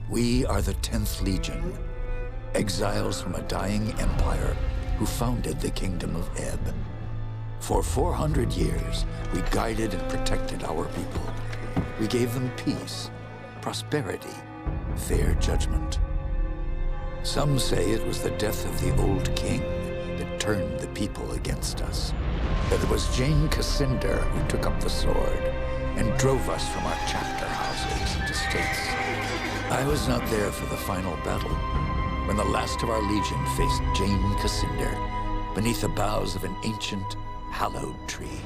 We are the 10th Legion, exiles from a dying empire who founded the Kingdom of Ebb. For 400 years, we guided and protected our people. We gave them peace, prosperity, fair judgment. Some say it was the death of the old king that turned the people against us. That it was Jane Cascinder who took up the sword and drove us from our chapter houses and estates. I was not there for the final battle, when the last of our legion faced Jane Cascinder beneath the boughs of an ancient, hallowed tree.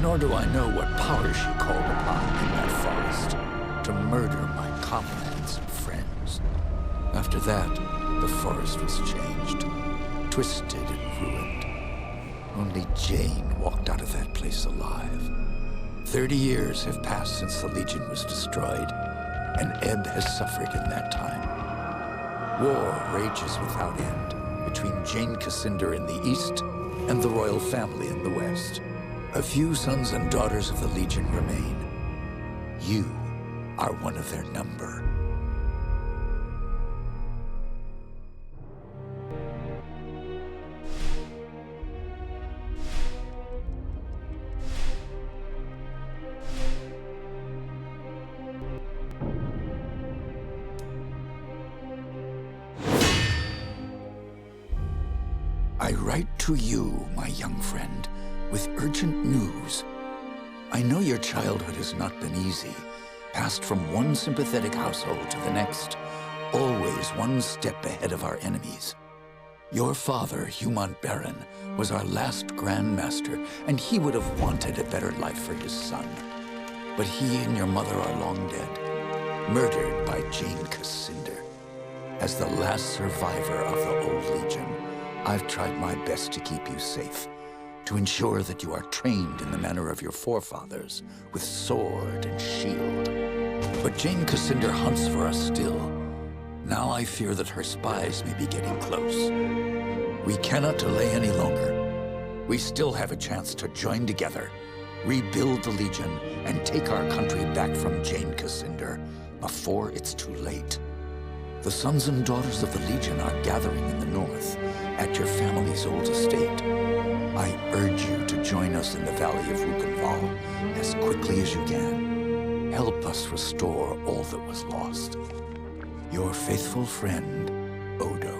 Nor do I know what power she called upon in that forest to murder my comrades and friends. After that, the forest was changed, twisted and ruined. Only Jane walked out of that place alive. 30 years have passed since the Legion was destroyed, and Ebb has suffered in that time. War rages without end between Jane Cascinder in the east and the royal family in the west. A few sons and daughters of the Legion remain. You are one of their number. I write to you, my young friend, with urgent news. I know your childhood has not been easy, passed from one sympathetic household to the next, always one step ahead of our enemies. Your father, Humont Baron, was our last Grand Master, and he would have wanted a better life for his son. But he and your mother are long dead, murdered by Jane Cascinder. As the last survivor of the old Legion, I've tried my best to keep you safe, to ensure that you are trained in the manner of your forefathers, with sword and shield. But Jane Cascinder hunts for us still. Now I fear that her spies may be getting close. We cannot delay any longer. We still have a chance to join together, rebuild the Legion, and take our country back from Jane Cascinder before it's too late. The sons and daughters of the Legion are gathering in the north, at your family's old estate. I urge you to join us in the Valley of Rukenval as quickly as you can. Help us restore all that was lost. Your faithful friend, Odo.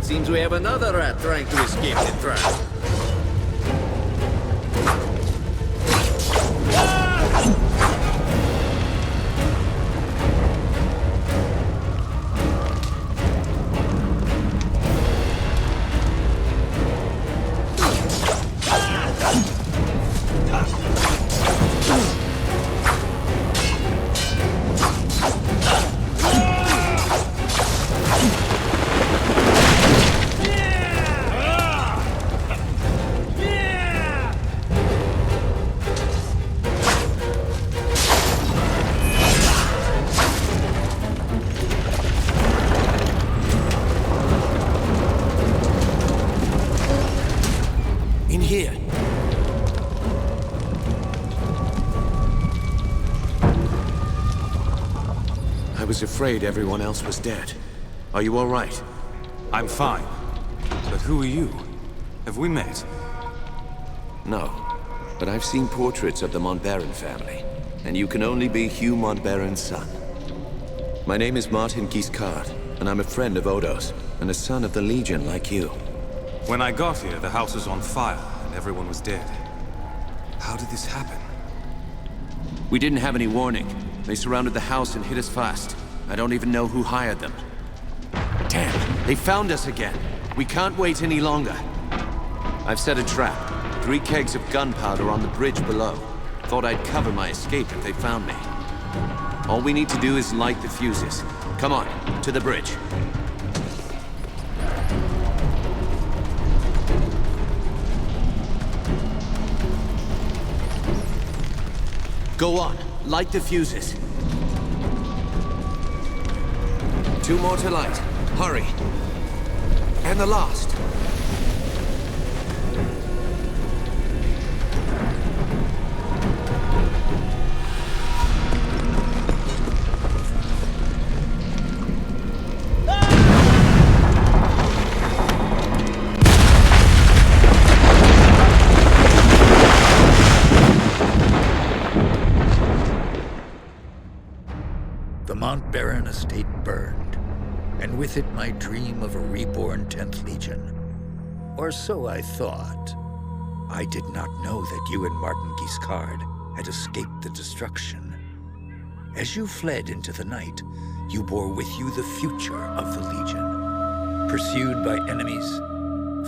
Seems we have another rat trying to escape the trap. In here. I was afraid everyone else was dead. Are you all right? I'm fine. But who are you? Have we met? No. But I've seen portraits of the Montbaron family. And you can only be Hugh Montbaron's son. My name is Martin Guiscard, and I'm a friend of Odo's, and a son of the Legion like you. When I got here, the house was on fire, and everyone was dead. How did this happen? We didn't have any warning. They surrounded the house and hit us fast. I don't even know who hired them. Damn, they found us again. We can't wait any longer. I've set a trap. 3 kegs of gunpowder on the bridge below. Thought I'd cover my escape if they found me. All we need to do is light the fuses. Come on, to the bridge. Go on, light the fuses. 2 more to light. Hurry. And the last. The Montbaron estate burned, and with it my dream of a reborn 10th Legion. Or so I thought. I did not know that you and Martin Guiscard had escaped the destruction. As you fled into the night, you bore with you the future of the Legion. Pursued by enemies,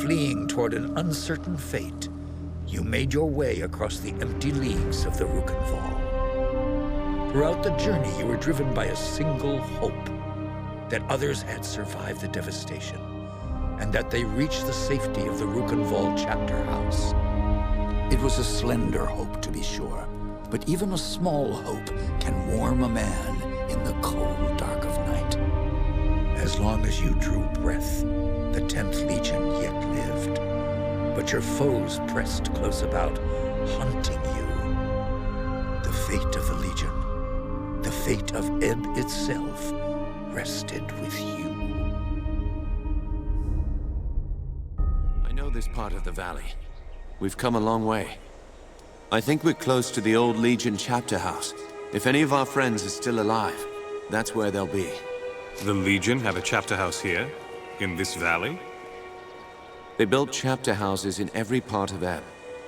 fleeing toward an uncertain fate, you made your way across the empty leagues of the Rukenval. Throughout the journey, you were driven by a single hope, that others had survived the devastation, and that they reached the safety of the Rukenval chapter house. It was a slender hope, to be sure, but even a small hope can warm a man in the cold dark of night. As long as you drew breath, the 10th Legion yet lived, but your foes pressed close about, hunting you. The fate of the Legion, the fate of Ebb itself, rested with you. I know this part of the valley. We've come a long way. I think we're close to the old Legion chapter house. If any of our friends are still alive, that's where they'll be. The Legion have a chapter house here? In this valley? They built chapter houses in every part of Ebb,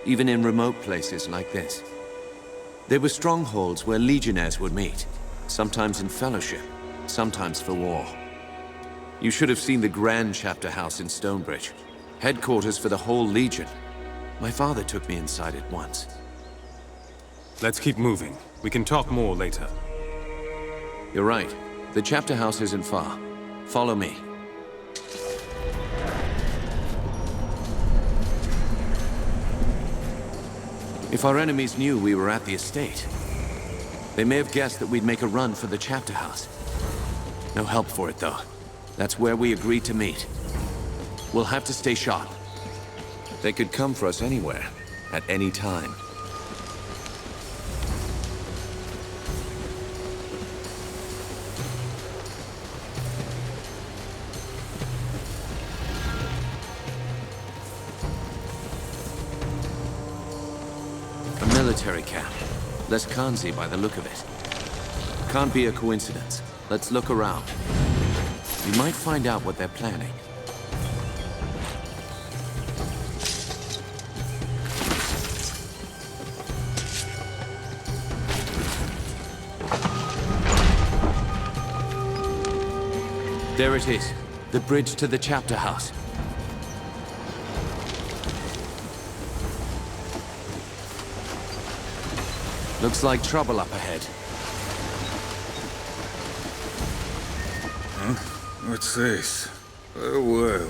even in remote places like this. They were strongholds where legionnaires would meet, sometimes in fellowship, sometimes for war. You should have seen the grand chapter house in Stonebridge, headquarters for the whole Legion. My father took me inside it once. Let's keep moving. We can talk more later. You're right. The chapter house isn't far. Follow me. If our enemies knew we were at the estate, they may have guessed that we'd make a run for the chapter house. No help for it, though. That's where we agreed to meet. We'll have to stay sharp. They could come for us anywhere, at any time. A military camp. Less Kanzi by the look of it. Can't be a coincidence. Let's look around. We might find out what they're planning. There it is. The bridge to the chapter house. Looks like trouble up ahead. Huh? What's this? Oh, well.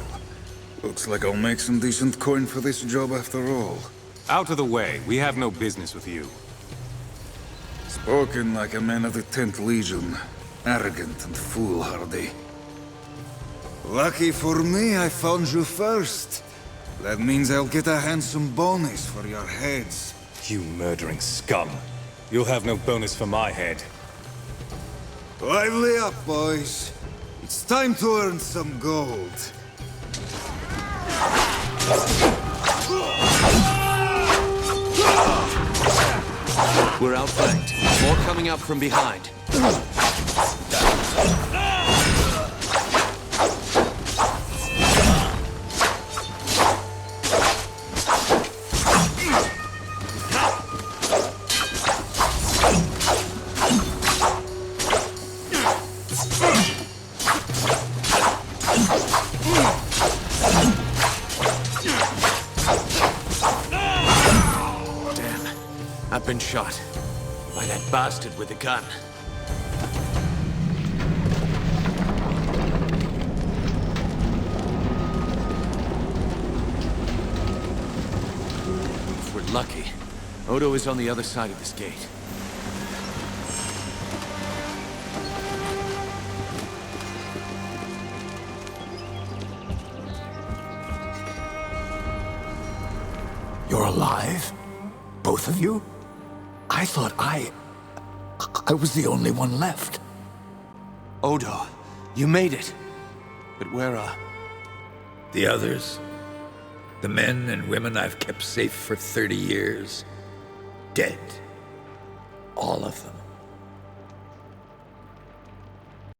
Looks like I'll make some decent coin for this job after all. Out of the way. We have no business with you. Spoken like a man of the 10th Legion. Arrogant and foolhardy. Lucky for me, I found you first. That means I'll get a handsome bonus for your heads. You murdering scum. You'll have no bonus for my head. Lively up, boys. It's time to earn some gold. We're outflanked. More coming up from behind. I've been shot by that bastard with the gun. If we're lucky, Odo is on the other side of this gate. You're alive? Both of you? I thought I was the only one left. Odo, you made it. But where are... The others? The men and women I've kept safe for 30 years? Dead. All of them.